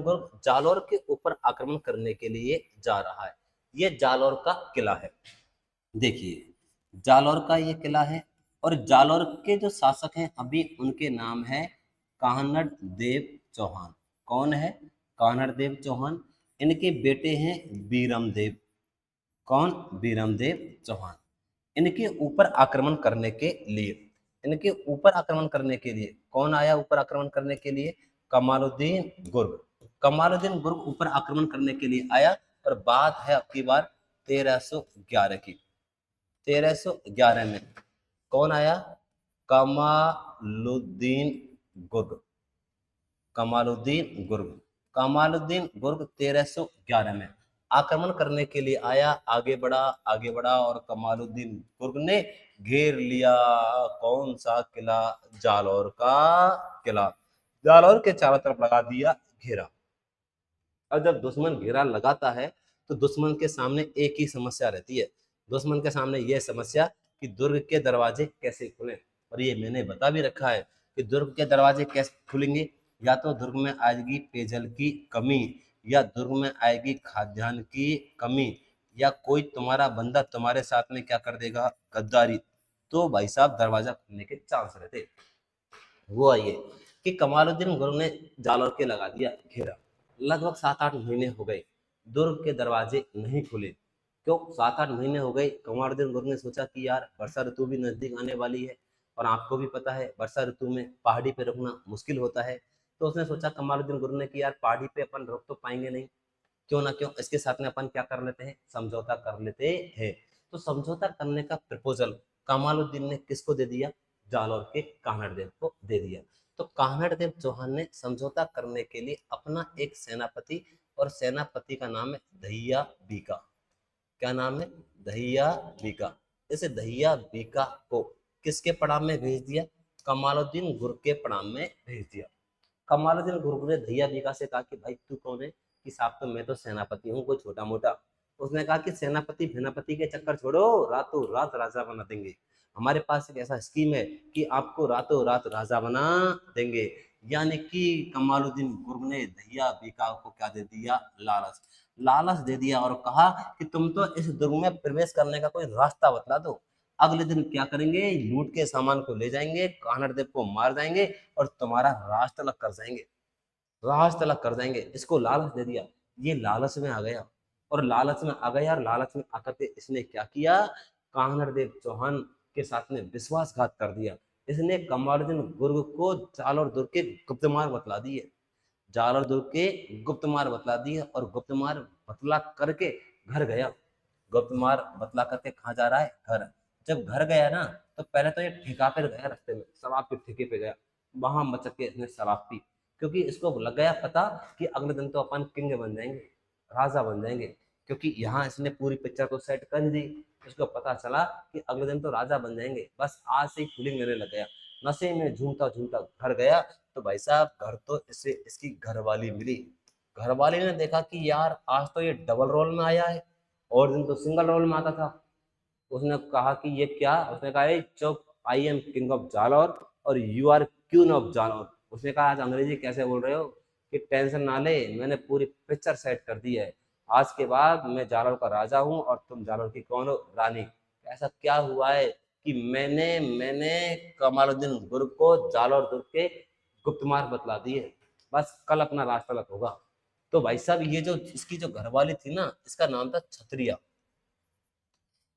Speaker 1: गुर्ग जालौर के ऊपर आक्रमण करने के लिए जा रहा है। यह जालौर का किला है। देखिए जालौर का ये किला है और जालौर के जो शासक हैं अभी उनके नाम है काहनड़ देव चौहान। कौन है? काहनड़ देव चौहान। इनके बेटे हैं बीरमदेव। कौन? बीरमदेव चौहान। इनके ऊपर आक्रमण करने के लिए कौन आया ऊपर आक्रमण करने के लिए? कमालुद्दीन गुर्ग। कमालुद्दीन गुर्ग ऊपर आक्रमण करने के लिए आया और बात है अब की बार 1311 की। 1311 में कौन आया? कमालुद्दीन गुर्ग। कमालुद्दीन गुर्ग। कमालुद्दीन गुर्ग 1311 में आक्रमण करने के लिए आया, आगे बढ़ा और कमालुद्दीन गुर्ग ने घेर लिया कौन सा किला? जालौर का किला। जालौर के चारों तरफ लगा दिया घेरा। और जब दुश्मन घेरा लगाता है तो दुश्मन के सामने एक ही समस्या रहती है। दुश्मन के सामने यह समस्या कि दुर्ग के दरवाजे कैसे खुलें। और ये मैंने बता भी रखा है कि दुर्ग के दरवाजे कैसे खुलेंगे? या तो दुर्ग में आएगी पेयजल की कमी, या दुर्ग में आएगी खाद्यान्न की कमी, या कोई तुम्हारा बंदा तुम्हारे साथ में क्या कर देगा? गद्दारी। तो भाई साहब दरवाजा खुलने के चांस रहते। वो आइए कि कमालुद्दीन गुर्ग ने जालौर के लगा दिया घेरा। लगभग 7-8 महीने हो गए, दुर्ग के दरवाजे नहीं खुले। क्यों 7-8 महीने हो गए? कमालुद्दीन गुर्ग ने सोचा कि यार वर्षा ऋतु भी नजदीक आने वाली है और आपको भी पता है वर्षा ऋतु में पहाड़ी पे रुकना मुश्किल होता है। तो उसने सोचा कमालुद्दीन गुर्ग ने कि यार पहाड़ी पे अपन रुक तो पाएंगे नहीं, क्यों ना क्यों इसके साथ में अपन क्या कर लेते हैं? समझौता कर लेते हैं। तो समझौता करने का प्रपोजल कमालुद्दीन ने किसको दे दिया? जालौर के कान्हड़देव को दे दिया। तो कान्हड़देव चौहान ने समझौता करने के लिए अपना एक सेनापति, और सेनापति का नाम है दहिया बीका। क्या नाम है? दहिया बीका। इस दहिया बीका को किसके पड़ाव में भेज दिया? कमालुद्दीन गुर्ग के पड़ाव में भेज दिया। कमालुद्दीन गुर्ग ने दहिया बीका से कहा कि भाई तू कौन है? कि साहब तो मैं तो सेनापति हूँ, कोई छोटा मोटा। उसने कहा कि सेनापति भेनापति के चक्कर छोड़ो, रातों रात राजा बना देंगे। हमारे पास एक ऐसा स्कीम है कि आपको रातों रात राजा बना देंगे। यानी कि कमालुद्दीन गुर्ग ने दहिया बीका को क्या दे दिया? लालच। लालच दे दिया और कहा कि तुम तो इस दुर्ग में प्रवेश करने का कोई रास्ता बतला दो। अगले दिन क्या करेंगे? लूट के सामान को ले जाएंगे, कान्हड़देव को मार जाएंगे और तुम्हारा राज तलक कर जाएंगे। राज तलक कर जाएंगे। इसको लालच दे दिया। ये लालच में आ गया, और लालच में आ गया, और लालच में आकर के इसने क्या किया? कान्हड़देव चौहान के साथ में विश्वासघात कर दिया। इसने कमालुद्दीन गुर्ग को जालौर दुर्ग के गुप्तमार बतला दिए। जालौर दुर्ग के गुप्तमार बतला दिए, और गुप्तमार बतला करके घर गया। गुप्तमार बतला करके कहाँ जा रहा है? घर। जब घर गया ना, तो पहले तो ये ठेका पे गया, रास्ते में शराब के ठेके पे गया। वहां मचक के इसने शराब पी, क्योंकि इसको लग गया पता कि अगले दिन तो अपन किंग बन जाएंगे, राजा बन जाएंगे। क्योंकि यहाँ इसने पूरी पिक्चर को सेट कर दी। इसको पता चला कि अगले दिन तो राजा बन जाएंगे। बस आज से ही फीलिंग लेने लग गया। नशे में झूमता झूमता घर गया। तो भाई साहब घर तो इसे इसकी घरवाली मिली। घरवाली ने देखा कि यार आज तो ये डबल रोल में आया है, और दिन तो सिंगल रोल में आता था। उसने कहा कि ये क्या? उसने कहा चुप, I am king of Jalore और you are queen of Jalore. उसने कहा आज अंग्रेजी कैसे बोल रहे हो? कि टेंशन ना ले, मैंने पूरी पिक्चर सेट कर दी है। आज के बाद मैं जालौर का राजा हूँ और तुम जालौर की कौन हो? रानी। ऐसा क्या हुआ है कि मैंने मैंने कमालुद्दीन गुर्ग को जालौर दुर्ग के गुप्तमार बतला दिए। बस कल अपना राज तलक होगा। तो भाई साहब ये जो इसकी जो घरवाली थी ना, इसका नाम था छत्रिया।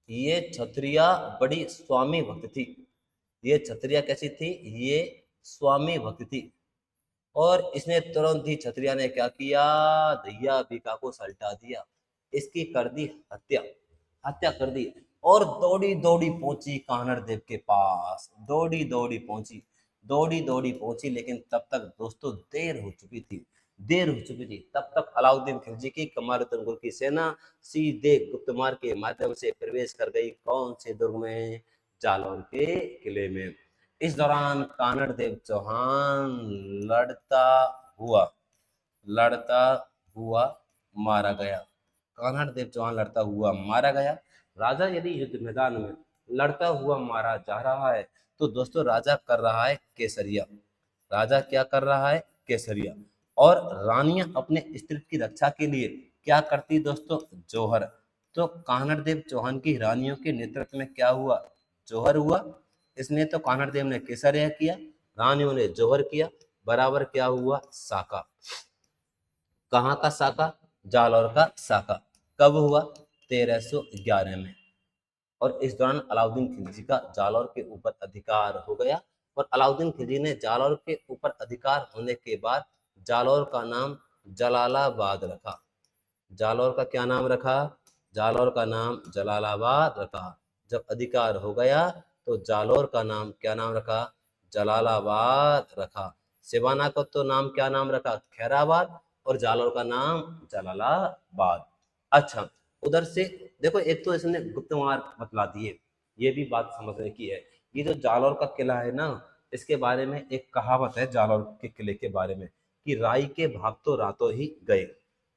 Speaker 1: ये छत्रिया बड़ी स्वामी भक्त थी। ये छत्रिया कैसी थी? ये स्वामी भक्त थी। और इसने तुरंत ही छत्रिया ने क्या किया? दहिया बीका को सल्टा दिया, इसकी कर दी हत्या। हत्या कर दी, और दौड़ी दौड़ी पहुंची कान्हड़ देव के पास। दौड़ी दौड़ी पहुंची, दौड़ी दौड़ी पहुंची, लेकिन तब तक दोस्तों देर हो चुकी थी। देर हो चुकी थी। तब तक अलाउद्दीन खिलजी की कमालुद्दीन गुर्ग की सेना सीधे गुप्तमार के माध्यम से प्रवेश कर गई। कौन से दुर्ग में? जालौर के किले में। इस दौरान कानड़ देव चौहान लड़ता हुआ लड़ता हुआ मारा गया। कान्हड़ देव चौहान लड़ता हुआ मारा गया। राजा यदि युद्ध मैदान में लड़ता हुआ मारा जा रहा है, तो दोस्तों राजा कर रहा है केसरिया। राजा क्या कर रहा है? केसरिया। और रानियां अपने अस्तित्व की रक्षा के लिए क्या करती दोस्तों? जौहर। तो कान्हड़ देव चौहान की रानियों के नेतृत्व में क्या हुआ? जौहर हुआ। इसने तो कान्हड़ देव ने केसरिया किया, रानियों ने जौहर किया। बराबर क्या हुआ? साका। कहाँ का साका? जालौर का साका। कब हुआ? 1311 में। और इस दौरान अलाउद्दीन खिलजी का जालौर के ऊपर अधिकार हो गया। और अलाउद्दीन खिलजी ने जालौर के ऊपर अधिकार होने के बाद जालौर का नाम जलालाबाद रखा। जालौर का क्या नाम रखा? जालौर का नाम जलालाबाद रखा। जब अधिकार हो गया तो जालौर का नाम क्या नाम रखा? जलालाबाद रखा। सिवाना का तो नाम क्या नाम रखा? खैराबाद। और जालौर का नाम जलालाबाद। अच्छा, उधर से देखो, एक तो इसने गुप्तवार बतला दिए, ये भी बात समझने की है। ये जो जालौर का किला है ना, इसके बारे में एक कहावत है जालौर के किले के बारे में, कि राई के भाव तो रातों ही गए।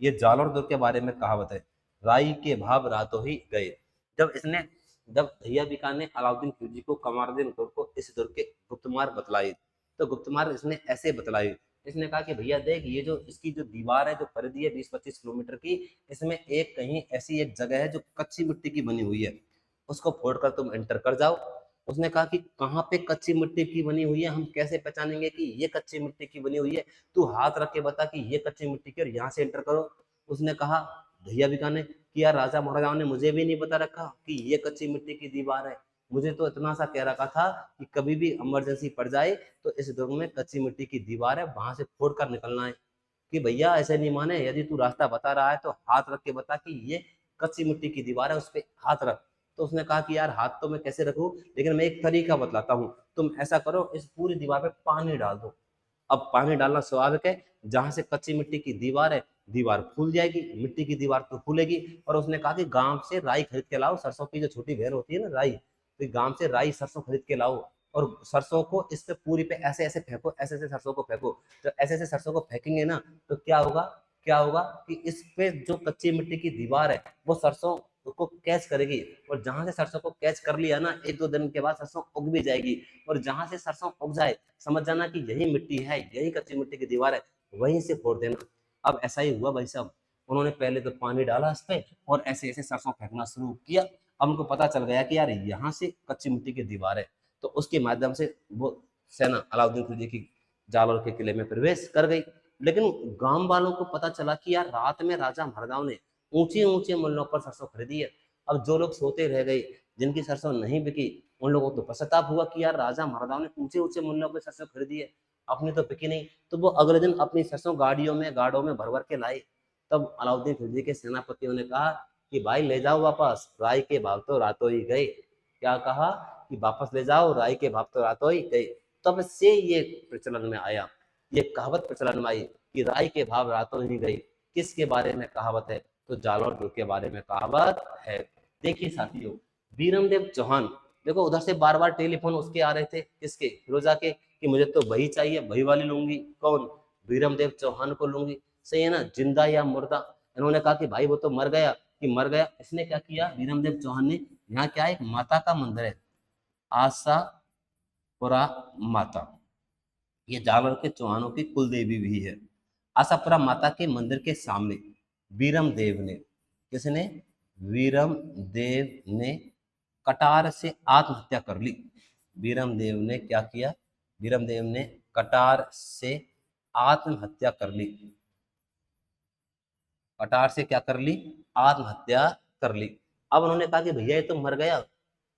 Speaker 1: ये जालौर दुर्ग के बारे में कहावत है, राई के भाव रातों ही गए। जब इसने जब भैया बिका ने अलाउद्दीन खिलजी को कमारुद्दीन दुर्ग को इस दुर्ग के गुप्तमार बतलाई, तो गुप्तमार इसने ऐसे बतलाई। इसने कहा कि भैया देख, ये जो इसकी जो दीवार है जो परिधि है 20-25 किलोमीटर की, इसमें एक कहीं ऐसी एक जगह है जो कच्ची मिट्टी की बनी हुई है, उसको फोड़कर तुम एंटर कर जाओ। उसने कहा कि कहाँ पे कच्ची मिट्टी की बनी हुई है, हम कैसे पहचानेंगे कि ये कच्ची मिट्टी की बनी हुई है? तू हाथ रख के बता कि ये कच्ची मिट्टी की, और यहाँ से एंटर करो। उसने कहा भैया बिकाने कि यार, राजा महाराजाओं ने मुझे भी नहीं बता रखा कि ये कच्ची मिट्टी की दीवार है, मुझे तो इतना सा कह रखा था कि कभी भी इमरजेंसी पड़ जाए तो इस दुर्ग में कच्ची मिट्टी की दीवार है, वहां से फोड़ कर निकलना है। कि भैया ऐसे नहीं माने, यदि तू रास्ता बता रहा है तो हाथ रख के बता कि ये कच्ची मिट्टी की दीवार है, उस पर हाथ रख। तो उसने कहा कि यार, हाथ तो मैं कैसे रखूं, लेकिन मैं एक तरीका बतलाता हूँ, तुम ऐसा करो, इस पूरी दीवार पे पानी डाल दो। अब पानी डालना स्वाभाविक है, जहां से कच्ची मिट्टी की दीवार है, दीवार फूल जाएगी, मिट्टी की दीवार तो फूलेगी। और उसने कहा कि गांव से राई खरीद के लाओ, सरसों की जो छोटी घेर होती है ना राई, तो गांव से राई सरसों खरीद के लाओ, और सरसों को इस पे पूरी पे ऐसे ऐसे फेंको, ऐसे ऐसे सरसों को फेंको। जब ऐसे ऐसे सरसों को फेंकेंगे ना, तो क्या होगा, क्या होगा कि इस पे जो कच्ची मिट्टी की दीवार है वो सरसों को कैच करेगी, और जहां से सरसों को कैच कर लिया ना, 1-2 दिन के बाद सरसों उग भी जाएगी। और जहां से सरसों उग जाए, समझ जाना कि यही मिट्टी है, यही कच्ची मिट्टी की दीवार है, वहीं से फोड़ देना। अब ऐसा ही हुआ भाई साहब, उन्होंने पहले तो पानी डाला इस पे, और ऐसे ऐसे सरसों फेंकना शुरू किया। अब उनको पता चल गया कि यार, यहाँ से कच्ची मिट्टी की दीवार है, तो उसके माध्यम से वो सेना अलाउद्दीन खिलजी की जालौर के किले में प्रवेश कर गई। लेकिन गांव वालों को पता चला कि यार, रात में राजा महाराजाओं ने ऊंचे ऊंचे मूल्यों पर सरसों खरीदी है। अब जो लोग सोते रह गए, जिनकी सरसों नहीं बिकी, उन लोगों को तो पश्चाताप हुआ कि यार, राजा महाराजाओं ने ऊंचे ऊंचे मूल्यों पर सरसों खरीदी है, अपनी तो बिकी नहीं। तो वो अगले दिन अपनी सरसों गाड़ियों में गाड़ों में भर भर के लाए। तब अलाउद्दीन खिलजी के सेनापतियों ने कहा कि भाई ले जाओ वापस, राय के भाव तो रातों ही गए। क्या कहा कि वापस ले जाओ, राय के भाव तो रातों ही गए। तब से ये प्रचलन में आया, ये कहावत प्रचलन में आई कि राय के भाव रातों ही गए। किसके बारे में कहावत है? तो जालौर दुर्ग के बारे में कहावत है। देखिए साथियों, बीरमदेव चौहान, देखो उधर से बार बार टेलीफोन उसके आ रहे थे, किसके? फिरोजा के, कि मुझे तो वही चाहिए, वही वाली लूंगी। कौन? बीरमदेव चौहान को लूंगी। सही है ना, जिंदा या मुर्दा? इन्होंने कहा कि भाई वो तो मर गया, कि मर गया। इसने क्या किया बीरमदेव चौहान ने, यहाँ क्या एक माता का मंदिर है, आशापुरा माता, ये जालौर के चौहानों की कुल देवी भी है। आशापुरा माता के मंदिर के सामने वीरम देव ने, किसने? वीरम देव ने कटार से आत्महत्या कर ली। वीरम देव ने क्या किया? वीरम देव ने कटार से आत्महत्या कर ली। कटार से क्या कर ली? आत्महत्या कर ली। अब उन्होंने कहा कि भैया ये तो मर गया।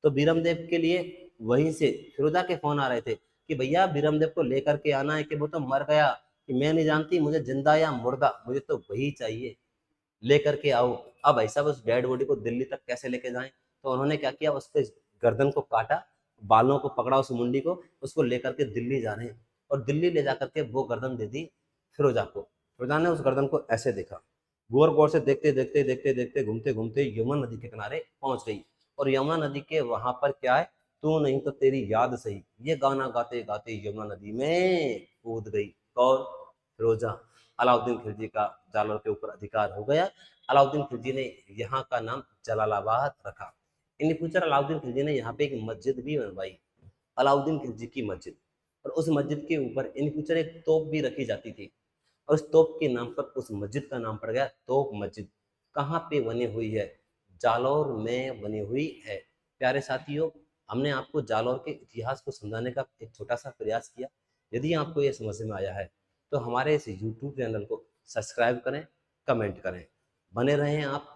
Speaker 1: तो बीरमदेव के लिए वहीं से फिरोजा के फोन आ रहे थे कि भैया बीरमदेव को लेकर के आना है, कि वो तो मर गया, कि मैं नहीं जानती, मुझे जिंदा या मुर्दा, मुझे तो वही चाहिए, लेकर के आओ। अब ऐसा उस डेड बॉडी को दिल्ली तक कैसे लेके जाएं? तो उन्होंने क्या किया, उसके गर्दन को काटा, बालों को पकड़ा, उस मुंडी को, उसको लेकर के दिल्ली जा रहे हैं। और दिल्ली ले जाकर के वो गर्दन दे दी फिरोजा को। फिरोजा ने उस गर्दन को ऐसे देखा, गौर गौर से देखते देखते देखते देखते घूमते घूमते यमुना नदी के किनारे पहुंच गई। और यमुना नदी के वहां पर क्या है, तू नहीं तो तेरी याद सही, ये गाना गाते गाते यमुना नदी में कूद गई। कौन? फिरोजा। अलाउद्दीन खिलजी का जालौर के ऊपर अधिकार हो गया। अलाउद्दीन खिलजी ने यहाँ का नाम जलालाबाद रखा। इन फ्यूचर अलाउद्दीन खिलजी ने यहाँ पे एक मस्जिद भी बनवाई, अलाउद्दीन खिलजी की मस्जिद। और उस मस्जिद के ऊपर इन फ्यूचर एक तोप भी रखी जाती थी, और उस तोप के नाम पर उस मस्जिद का नाम पड़ गया तोप मस्जिद। कहाँ पे बनी हुई है? जालौर में बनी हुई है। प्यारे साथियों, हमने आपको जालौर के इतिहास को समझाने का एक छोटा सा प्रयास किया। यदि आपको ये समझ में आया है तो हमारे इस यूट्यूब चैनल को सब्सक्राइब करें, कमेंट करें, बने रहें आप।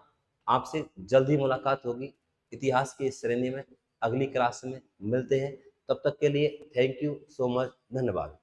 Speaker 1: आपसे जल्द ही मुलाकात होगी इतिहास की इस श्रेणी में। अगली क्लास में मिलते हैं, तब तक के लिए थैंक यू सो मच, धन्यवाद।